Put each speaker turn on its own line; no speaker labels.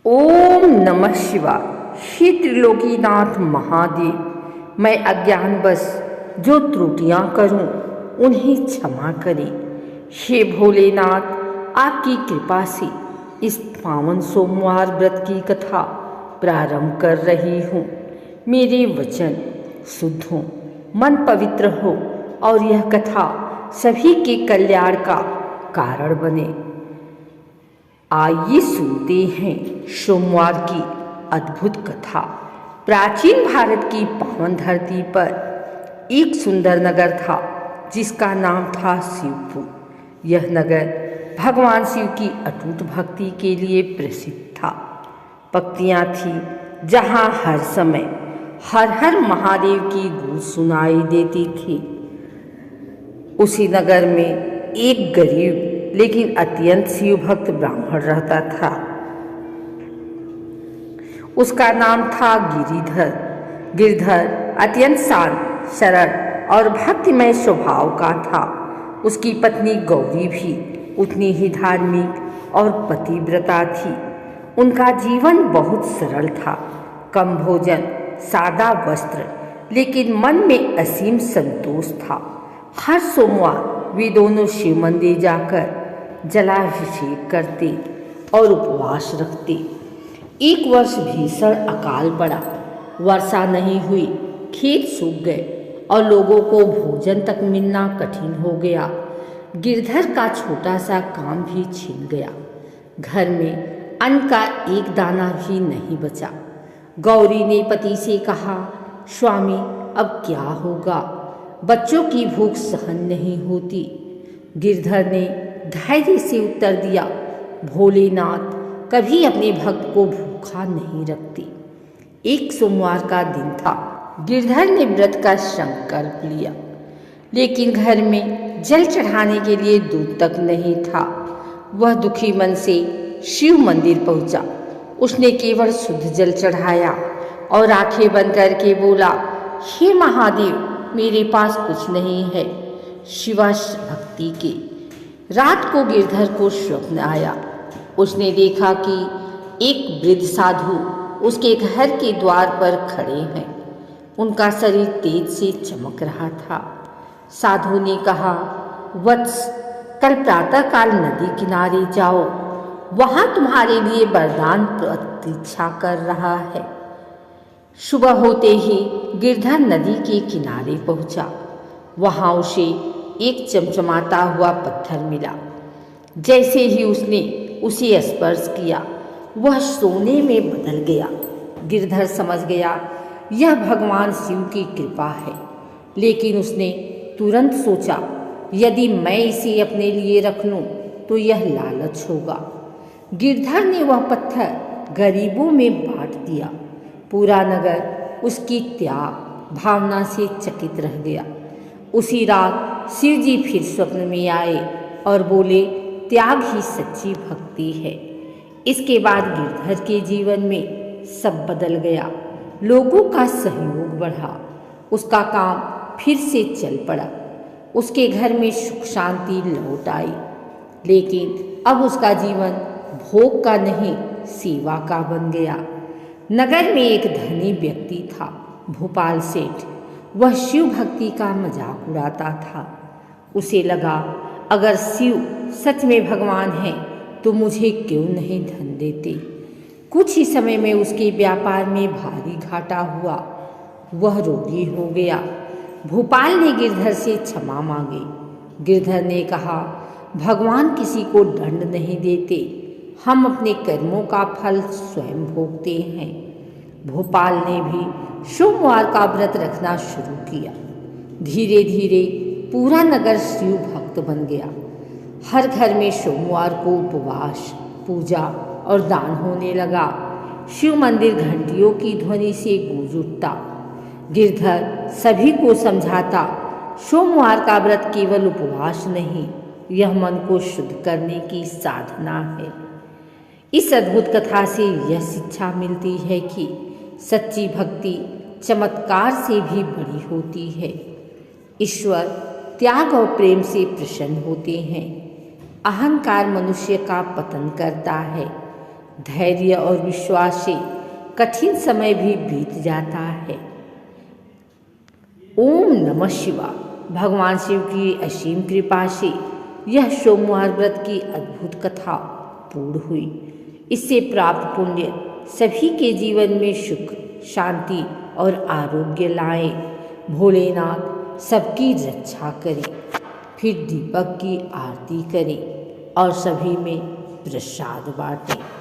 ओम नमः शिवाय। श्री त्रिलोकीनाथ महादेव, मैं अज्ञानवश जो त्रुटियां करूं उन्हें क्षमा करें। हे भोलेनाथ, आपकी कृपा से इस पावन सोमवार व्रत की कथा प्रारंभ कर रही हूँ। मेरे वचन शुद्ध हों, मन पवित्र हो और यह कथा सभी के कल्याण का कारण बने। आइए सुनते हैं सोमवार की अद्भुत कथा। प्राचीन भारत की पावन धरती पर एक सुंदर नगर था जिसका नाम था शिवपुर। यह नगर भगवान शिव की अटूट भक्ति के लिए प्रसिद्ध था। पंक्तियाँ थी जहाँ हर समय हर हर महादेव की गूंज सुनाई देती थी। उसी नगर में एक गरीब लेकिन अत्यंत शिव भक्त ब्राह्मण रहता था। उसका नाम था गिरिधर। गिरधर अत्यंत शांत, सरल और भक्तिमय स्वभाव का था। उसकी पत्नी गौरी भी उतनी ही धार्मिक और पतिव्रता थी। उनका जीवन बहुत सरल था, कम भोजन, सादा वस्त्र, लेकिन मन में असीम संतोष था। हर सोमवार वे दोनों शिव मंदिर जाकर जलाभिषेक करते और उपवास रखते। एक वर्ष भीषण अकाल पड़ा, वर्षा नहीं हुई, खेत सूख गए और लोगों को भोजन तक मिलना कठिन हो गया। गिरधर का छोटा सा काम भी छिन गया। घर में अन्न का एक दाना भी नहीं बचा। गौरी ने पति से कहा, स्वामी अब क्या होगा, बच्चों की भूख सहन नहीं होती। गिरधर ने धैर्य से उत्तर दिया, भोलेनाथ कभी अपने भक्त को भूखा नहीं रखते। एक सोमवार का दिन था। गिरधर ने व्रत का संकल्प लिया, लेकिन घर में जल चढ़ाने के लिए दूध तक नहीं था। वह दुखी मन से शिव मंदिर पहुंचा। उसने केवल शुद्ध जल चढ़ाया और आंखें बंद करके बोला, हे महादेव, मेरे पास कुछ नहीं है शिवा भक्ति के। रात को गिरधर को स्वप्न आया। उसने देखा कि एक वृद्ध साधु उसके घर के द्वार पर खड़े हैं। उनका शरीर तेज से चमक रहा था। साधु ने कहा, वत्स, कल प्रातःकाल नदी किनारे जाओ, वहां तुम्हारे लिए वरदान प्रतीक्षा कर रहा है। सुबह होते ही गिरधर नदी के किनारे पहुंचा। वहां उसे एक चमचमाता हुआ पत्थर मिला। जैसे ही उसने उसे स्पर्श किया, वह सोने में बदल गया। गिरधर समझ गया यह भगवान शिव की कृपा है, लेकिन उसने तुरंत सोचा, यदि मैं इसे अपने लिए रख लूं तो यह लालच होगा। गिरधर ने वह पत्थर गरीबों में बांट दिया। पूरा नगर उसकी त्याग भावना से चकित रह गया। उसी रात शिव जी फिर स्वप्न में आए और बोले, त्याग ही सच्ची भक्ति है। इसके बाद गिरधर के जीवन में सब बदल गया। लोगों का सहयोग बढ़ा। उसका काम फिर से चल पड़ा। उसके घर में सुख शांति लौट आई। लेकिन अब उसका जीवन भोग का नहीं, सेवा का बन गया। नगर में एक धनी व्यक्ति था, भोपाल सेठ। वह शिव भक्ति का मजाक उड़ाता था। उसे लगा, अगर शिव सच में भगवान है तो मुझे क्यों नहीं धन देते। कुछ ही समय में उसके व्यापार में भारी घाटा हुआ। वह रोगी हो गया। भोपाल ने गिरधर से क्षमा मांगी। गिरधर ने कहा, भगवान किसी को दंड नहीं देते, हम अपने कर्मों का फल स्वयं भोगते हैं। भोपाल ने भी सोमवार का व्रत रखना शुरू किया। धीरे धीरे पूरा नगर शिव भक्त बन गया। हर घर में सोमवार को उपवास, पूजा और दान होने लगा। शिव मंदिर घंटियों की ध्वनि से गूंज उठता। गिरधर सभी को समझाता, सोमवार का व्रत केवल उपवास नहीं, यह मन को शुद्ध करने की साधना है। इस अद्भुत कथा से यह शिक्षा मिलती है कि सच्ची भक्ति चमत्कार से भी बड़ी होती है। ईश्वर त्याग और प्रेम से प्रसन्न होते हैं। अहंकार मनुष्य का पतन करता है। धैर्य और विश्वास से कठिन समय भी बीत जाता है। ओम नमः शिवाय। भगवान शिव की असीम कृपा से यह सोमवार व्रत की अद्भुत कथा पूर्ण हुई। इससे प्राप्त पुण्य सभी के जीवन में सुख, शांति और आरोग्य लाए। भोलेनाथ सबकी रक्षा करें। फिर दीपक की आरती करें और सभी में प्रसाद बांटें।